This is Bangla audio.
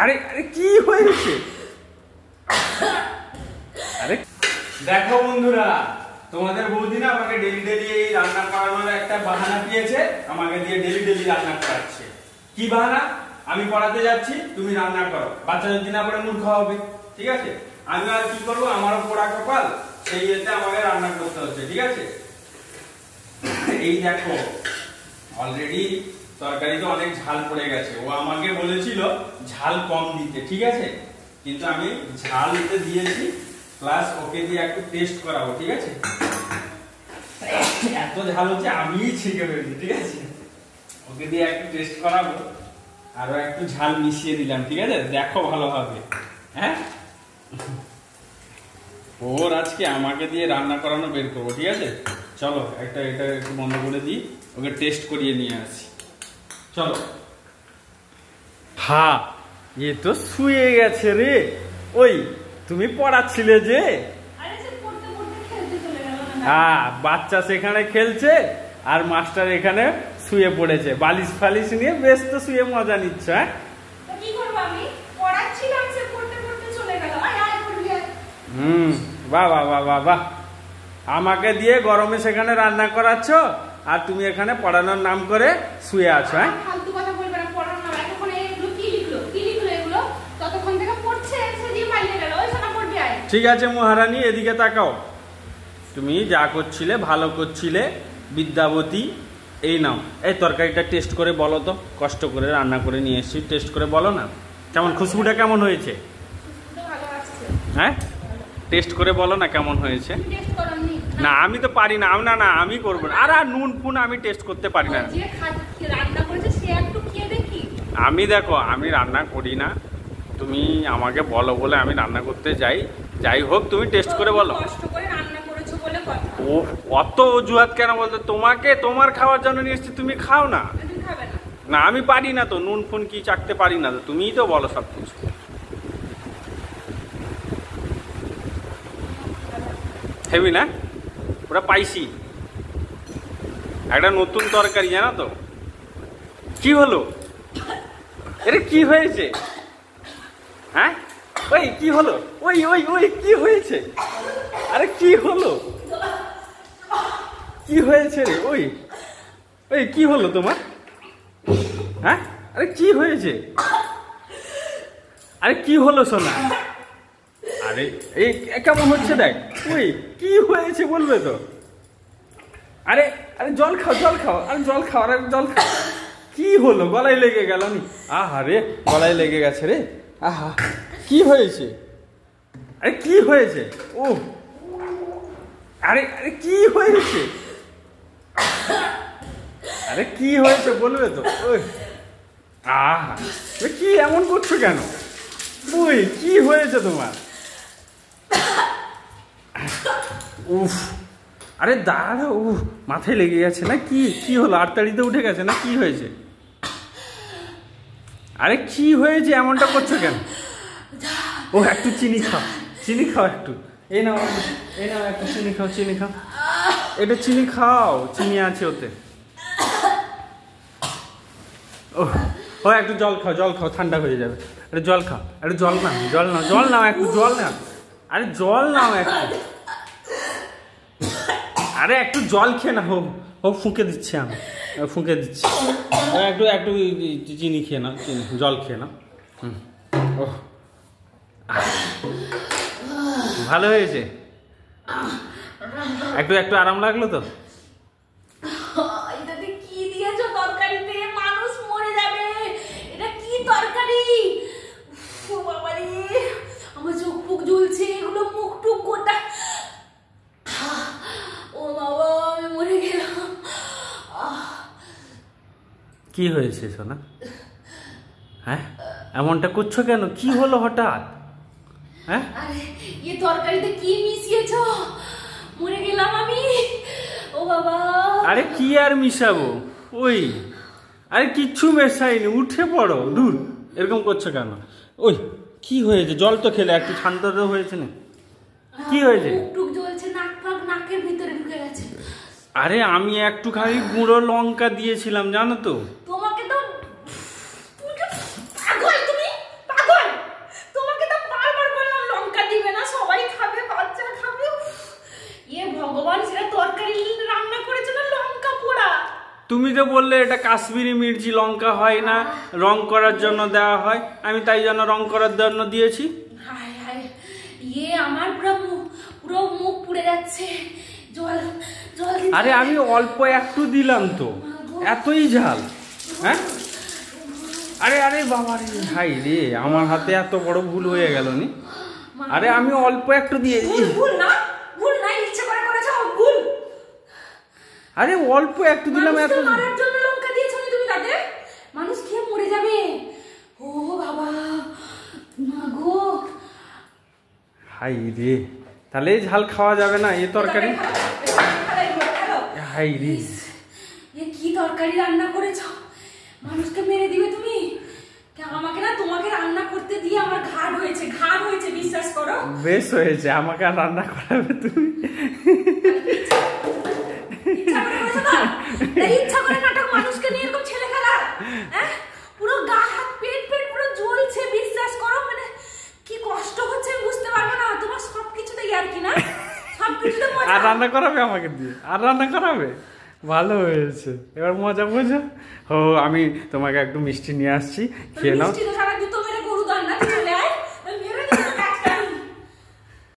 আরে আরে কি হয়েছে? আরে দেখো বন্ধুরা, তোমাদের বৌদি না আমাকে ডেলি ডেলি এই রান্না করানোর একটা বাহানা দিয়েছে, আমাকে দিয়ে ডেলি ডেলি রান্না করাচ্ছে। কি বাহানা? আমি পড়াতে যাচ্ছি, তুমি রান্না করো। বাচ্চা যদি না পড়ে মূর্খ হবে, ঠিক আছে? আমি আর কি করবো, আমারও পোড়া কপাল, সেই ইয়েতে আমাকে রান্না করতে হচ্ছে, ঠিক আছে? এই দেখো অলরেডি তরকারিতে অনেক ঝাল পড়ে গেছে। ও আমাকে বলেছিল ঝাল কম দিতে, ঠিক আছে? কিন্তু আমি ঝাল দিতে দিয়েছি, প্লাস ওকে দিয়ে একটু টেস্ট করাবো, ঠিক আছে? এত ঝাল হচ্ছে আমিই ছিঁকে ফেলছি, ঠিক আছে? ওকে দিয়ে একটু টেস্ট করাবো, আরো একটু ঝাল মিশিয়ে দিলাম, ঠিক আছে? দেখো ভালোভাবে। হ্যাঁ, ওর আজকে আমাকে দিয়ে রান্না করানো বের করবো, ঠিক আছে? চলো এটা একটু বন্ধ করে দিই, ওকে টেস্ট করিয়ে নিয়ে আসি। চলো। হ্যাঁ, এ তো শুয়ে গেছে রে। ওই তুমি পড়াচ্ছিলে যে? হ্যাঁ, বাচ্চা সেখানে খেলছে আর মাস্টার এখানে শুয়ে পড়েছে, বালিশ ফালিশ নিয়ে বেশ তো শুয়ে মজা নিচ্ছ। হ্যাঁ, বাহ বাহ বাহ বাহ বাহ, আমাকে দিয়ে গরমে সেখানে রান্না করাচ্ছ আর তুমি এখানে পড়ানোর নাম করে শুয়ে আছো। হ্যাঁ, ঠিক আছে মহারানী, এদিকে তাকাও। তুমি যা করছিলে ভালো করছিলে, বিদ্যাবতী। এই নাও, এই তরকারিটা টেস্ট করে বলো তো, কষ্ট করে রান্না করে নিয়ে এসেছি, টেস্ট করে বলো না কেমন, খুশবুটা কেমন হয়েছে? হ্যাঁ, টেস্ট করে বলো না কেমন হয়েছে। না আমি তো পারি না, না না আমি করবো না। আর নুন ফুন আমি টেস্ট করতে পারি না। আমি দেখো, আমি রান্না করি না, তুমি আমাকে বলো বলে আমি রান্না করতে যাই। যাই হোক, তুমি টেস্ট করে বলো। ও অত অজুহাত কেন বলতো? তোমাকে তোমার খাওয়ার জন্য নিয়ে এসেছি, তুমি খাও না। না আমি পারি না তো, নুন ফুন কি চাকতে পারি না তো, তুমিই তো বলো সব কিছু। হেবি না, ওরা পাইছি একটা নতুন তরকারি, জানো তো? কি হলো? আরে কি হয়েছে? হ্যাঁ, ওই কি হলো? ওই ওই ওই কি হয়েছে? আরে কি হলো? কি হয়েছে রে? ওই ওই কি হলো তোমার? হ্যাঁ, আরে কি হয়েছে? আরে কি হলো সোনা? আরে এই কেমন হচ্ছে দেখ। ওই কি হয়েছে বলবে তো? আরে আরে জল খাও, জল খাও, আরে জল খাও, আরে জল খাও। কি হলো? গলায় লেগে গেল নি? আহা রে, গলায় লেগে গেছে রে। আহা, কি হয়েছে? আরে কি হয়েছে? ও আরে আরে কি হয়েছে? আরে কি হয়েছে বলবে তো? ওই আহা, কি এমন করছো কেন? ওই কি হয়েছে তোমার? উফ, আরে দাঁড়া, উফ মাথায় লেগে গেছে না? কি কি হলো? আড়তাড়িতে উঠে গেছে না? কি হয়েছে? আরে কি হয়েছে এমনটা করছো কেন? ও একটু চিনি খাও, চিনি খাও একটু। এই নাও, এই নাও একটু চিনি খাও, চিনি খাও, এটা চিনি খাও, চিনি আছে ওতে। ও ও একটু জল খাও, জল খাও, ঠান্ডা হয়ে যাবে। একটু জল খাও, একটু জল নাও, জল নাও, জল নাও, একটু জল নাও। আরে জল নাও একটু, আরে একটু জল খেয়ে না। হোক হোক, ফুঁকে দিচ্ছি আমি, ফুঁকে দিচ্ছি। একটু একটু চিনি খেয়ে নাও, চিনি জল খেয়ে নাও। ও ভালো হয়েছে? একটু একটু আরাম লাগলো তো? কি দিয়েছো তরকারিতে? মানুষ মরে যাবে। এটা কি তরকারি? আমার চোখ ফুক জ্বলছে, এগুলো মুখ টুক গোটা। ও বাবা, আমি মরে গেলাম। কি হয়েছে সোনা? হ্যাঁ, এমনটা করছো কেন? কি হলো হঠাৎ? হ্যাঁ, আরে এই তরকারিতে কি মিশিয়েছো? মরে গেলাম আমি। ও বাবা, আরে কি আর মিশাবো? ওই আরে কিচ্ছু মেশাইনি, উঠে পড়ো। দূর, এরকম করছো কেন? ওই কি হয়েছে? জল তো খেলে, একটু ঠান্ডা তো হয়েছে না? কি হয়েছে? টুক জ্বলছে, নাক ফাক নাকের ভিতরে ঢুকে গেছে। আরে আমি একটু খালি গুঁড়ো লঙ্কা দিয়েছিলাম, জানো তো? তোমাকে তো পাগল, তুমি পাগল। তো বললে এটা কাশ্মীরি মির্চি লঙ্কা হয় না, রং করার জন্য দেওয়া হয়, আমি তাই জন্য রং করার জন্য দিয়েছি। হায় হায়, আমার পুরো মুখ পুড়ে যাচ্ছে। জল জল দিতে আরে আমি অল্প একটু দিলাম তো, এতই ঝাল? হ্যাঁ, আরে আরে বাবা রে, হাই রে, আমার হাতে এত বড় ভুল হয়ে গেল নি। আরে আমি অল্প একটু দিয়েছি। ভুল না, ইচ্ছে করে করেছো, ভুল। আরে অল্প একটু দিলাম, এত মারার জন্য লঙ্কা দিয়েছো তুমি, তাতে মানুষ খেয়ে মরে যাবে। ও বাবা, মা গো, হাই রে, তাহলে এই ঝাল খাওয়া যাবে না, এ তরকারি। হাই রে, কি তরকারি রান্না করেছো, মানুষকে মেরে দিবে তুমি। আমাকে না তোমাকে রান্না করতে দিয়ে আমার ঘাট হয়েছে, বিশ্বাস করো। বেশ হয়েছে, আমাকে আর রান্না করাবে তুমি? ইচ্ছা করে নাটক, মানুষকে নিয়ে এরকম ছেলে খেলা, পুরো গা হাত পেট পুরো জ্বলছে, বিশ্বাস করো। মানে কি কষ্ট হচ্ছে আমি বুঝতে পারবো না। তোমার সবকিছুতে আর কি না, সবকিছুতে মজা। আর রান্না করাবে আমাকে দিয়ে? আর রান্না করাবে? ভালো হয়েছে, এবার মজা বোঝো। ও আমি তোমাকে একটু মিষ্টি নিয়ে আসছি, খেয়ে নাও।